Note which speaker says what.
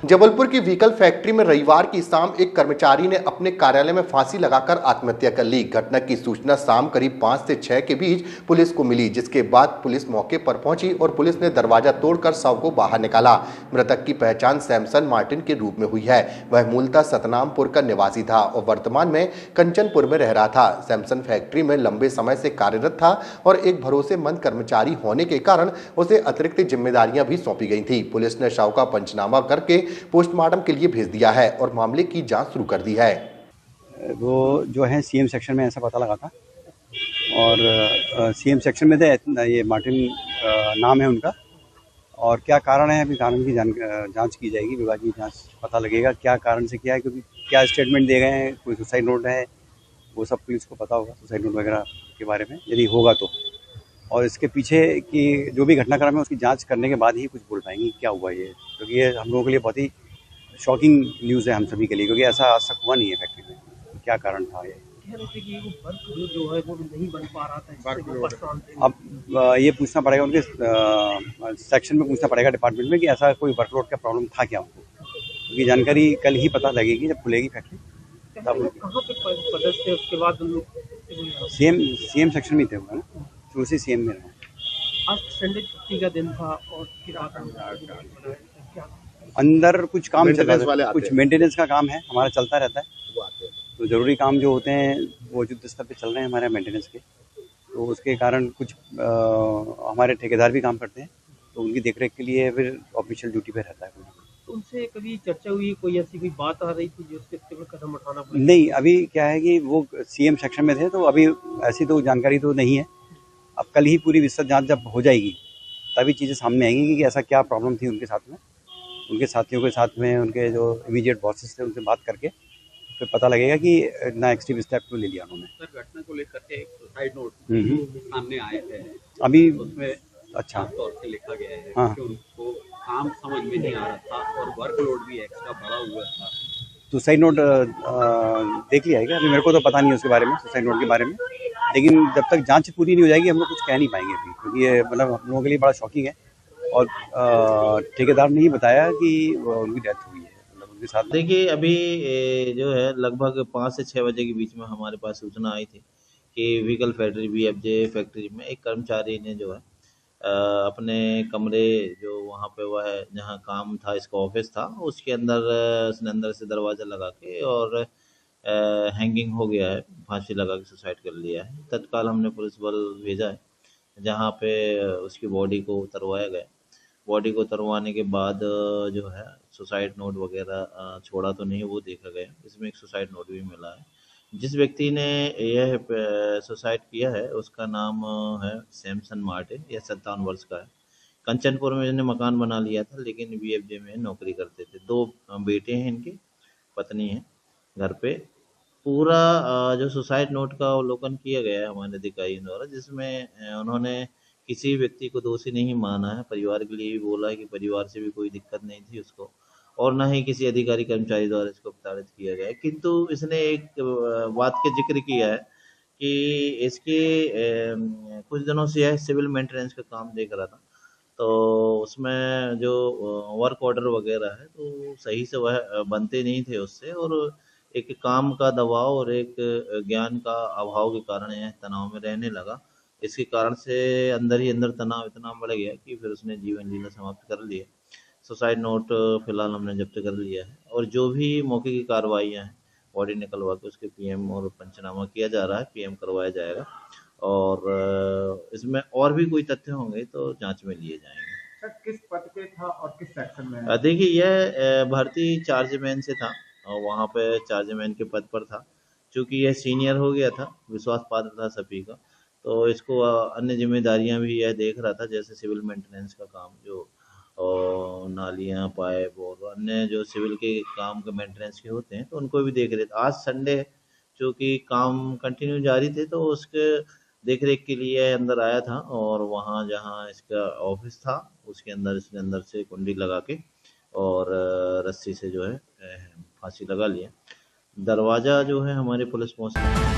Speaker 1: जबलपुर की vehicle factory में रविवार की शाम एक कर्मचारी ने अपने कार्यालय में फांसी लगाकर आत्महत्या कर ली। घटना की सूचना शाम करीब 5 से 6 के बीच पुलिस को मिली, जिसके बाद पुलिस मौके पर पहुंची और पुलिस ने दरवाजा तोड़कर शव को बाहर निकाला। मृतक की पहचान सैमसन मार्टिन के रूप में हुई है। वह मूलतः सतनामपुर का निवासी था और वर्तमान में कंचनपुर में रह रहा था। सैमसन फैक्ट्री में लंबे समय से कार्यरत था और एक भरोसेमंद कर्मचारी होने के कारण उसे अतिरिक्त जिम्मेदारियां भी सौंपी गई थी। पुलिस ने शव का पंचनामा करके पोस्टमार्टम के लिए भेज दिया है और मामले की जांच शुरू कर दी है।
Speaker 2: वो जो है सीएम सेक्शन में ऐसा पता लगा था और सीएम सेक्शन में थे। ये मार्टिन नाम है उनका, और क्या कारण है अभी कारण की जांच की जाएगी। विभागीय जांच पता लगेगा क्या कारण से किया है, क्योंकि क्या स्टेटमेंट दे गए हैं, कोई सुसाइड नोट है, वो सब पुलिस को पता होगा सुसाइड नोट वगैरह के बारे में, यदि होगा तो। और इसके पीछे की जो भी घटनाक्रम है उसकी जांच करने के बाद ही कुछ बोल पाएंगे क्या हुआ ये, क्योंकि ये हम लोगों के लिए बहुत ही शॉकिंग न्यूज़ है हम सभी के लिए, क्योंकि ऐसा आज तक हुआ नहीं है फैक्ट्री में। तो क्या कारण था ये,
Speaker 3: कह रहे थे कि वो वर्क जो है वो नहीं बन पा रहा था।
Speaker 2: अब ये पूछना पड़ेगा उनके सेक्शन में, पूछना पड़ेगा डिपार्टमेंट में कि ऐसा कोई वर्कलोड का प्रॉब्लम था क्या उनको, क्योंकि जानकारी कल ही पता लगेगी जब खुलेगी फैक्ट्री तब।
Speaker 3: कहाँ पे पदस्थ थे उसके बाद हम लोग?
Speaker 2: सीएम सेक्शन में थे वो, है ना, शुरू से सीएम में रहे।
Speaker 3: आज संडे छुट्टी का दिन था और फिर
Speaker 2: अंदर कुछ काम चल रहा है, कुछ मेंटेनेंस का काम है हमारा चलता रहता है। तो ज़रूरी काम जो होते हैं वो युद्ध स्तर पे चल रहे हैं हमारे मेंटेनेंस के, तो उसके कारण कुछ हमारे ठेकेदार भी काम करते हैं, तो उनकी देखरेख के लिए फिर ऑफिशियल ड्यूटी पे रहता है कोई।
Speaker 3: तो उनसे कभी चर्चा हुई, कोई ऐसी कोई बात आ रही थी जो उसके ऊपर कदम उठाना पड़ा?
Speaker 2: नहीं, अभी क्या है कि वो सीएम सेक्शन में थे, तो अभी ऐसी तो जानकारी तो नहीं है। अब कल ही पूरी विस्तृत जाँच जब हो जाएगी तभी चीज़ें सामने आएंगी कि ऐसा क्या प्रॉब्लम थी उनके साथ में, उनके साथियों के साथ में, उनके जो इमीडिएट बॉसेस थे उनसे बात करके फिर पता लगेगा कि इतना एक्सट्रीम स्टेप तो ले लिया उन्होंने।
Speaker 4: सर, घटना को लेकर के एक सुसाइड नोट सामने आए थे
Speaker 2: अभी,
Speaker 4: उसमें
Speaker 2: अच्छा
Speaker 4: तौर से लिखा गया है
Speaker 2: हाँ,
Speaker 4: कि उनको काम समझ में नहीं आ रहा था और वर्कलोड भी एक्स्ट्रा बढ़ा हुआ था।
Speaker 2: सुसाइड नोट देख लिया है क्या? अभी मेरे को तो पता नहीं है उसके बारे में, सुसाइड नोट के बारे में, लेकिन जब तक जांच पूरी नहीं हो जाएगी हम लोग कुछ कह नहीं पाएंगे अभी, क्योंकि ये मतलब हम लोगों के लिए बड़ा शॉकिंग है। और ठेकेदार ने ही बताया कि उनकी डेथ हुई है, मतलब उनके साथ।
Speaker 5: देखिए, अभी जो है लगभग 5 से 6 बजे के बीच में हमारे पास सूचना आई थी कि व्हीकल फैक्ट्री बीएफजे फैक्ट्री में एक कर्मचारी ने जो है अपने कमरे जो वहाँ पे वह है जहाँ काम था, इसका ऑफिस था, उसके अंदर उसने अंदर से दरवाज़ा लगा के और हैंगिंग हो गया है, फांसी लगा के सुसाइड कर लिया है। तत्काल हमने पुलिस बल भेजा है, जहाँ पे उसकी बॉडी को उतरवाया गया। बॉडी को उतरवाने के बाद जो है सुसाइड नोट वगैरह छोड़ा तो नहीं, वो देखा गया। इसमें एक सुसाइड नोट भी मिला है। जिस व्यक्ति ने यह सुसाइड किया है उसका नाम है सैमसन मार्टिन, यह 57 वर्ष का है। कंचनपुर में इन्होंने मकान बना लिया था, लेकिन बीएफजे में नौकरी करते थे। 2 बेटे हैं इनके, पत्नी है घर पे। पूरा जो सुसाइड नोट का अवलोकन किया गया है हमारे अधिकारियों द्वारा, जिसमें उन्होंने किसी व्यक्ति को दोषी नहीं माना है। परिवार के लिए भी बोला है कि परिवार से भी कोई दिक्कत नहीं थी उसको, और ना ही किसी अधिकारी कर्मचारी द्वारा इसको प्रताड़ित किया गया है। किंतु इसने एक बात का जिक्र किया है कि इसके कुछ दिनों से यह सिविल मेंटेनेंस का काम देख रहा था, तो उसमें जो वर्क ऑर्डर वगैरह है तो सही से वह बनते नहीं थे उससे, और एक काम का दबाव और एक ज्ञान का अभाव के कारण यह तनाव में रहने लगा। इसके कारण से अंदर ही अंदर तनाव इतना बढ़ गया कि फिर उसने जीवन जीना समाप्त कर लिया। सुसाइड नोट फिलहाल हमने जब्त कर लिया है, और जो भी मौके की कार्रवाइयाँ हैं बॉडी निकलवा के उसके पीएम और पंचनामा किया जा रहा है, पीएम करवाया जाएगा, और इसमें और भी कोई तथ्य होंगे तो जांच में लिए जाएंगे।
Speaker 6: सर, किस पद पे था और किस सेक्शन में?
Speaker 5: देखिए, यह भर्ती चार्जमैन से था और वहाँ पे चार्जमैन के पद पर था। चूँकि यह सीनियर हो गया था, विश्वास पात्र था सभी का, तो इसको अन्य जिम्मेदारियां भी यह देख रहा था, जैसे सिविल मेंटेनेंस का काम, जो नालियां, पाइप और अन्य जो सिविल के काम के मेंटेनेंस के होते हैं, तो उनको भी देख रहे थे। आज संडे चूँकि काम कंटिन्यू जारी थे, तो उसके देख रेख के लिए अंदर आया था, और वहाँ जहाँ इसका ऑफिस था उसके अंदर इसने अंदर से कुंडी लगा के और रस्सी से जो है फांसी लगा लिया। दरवाज़ा जो है हमारे पुलिस पहुँच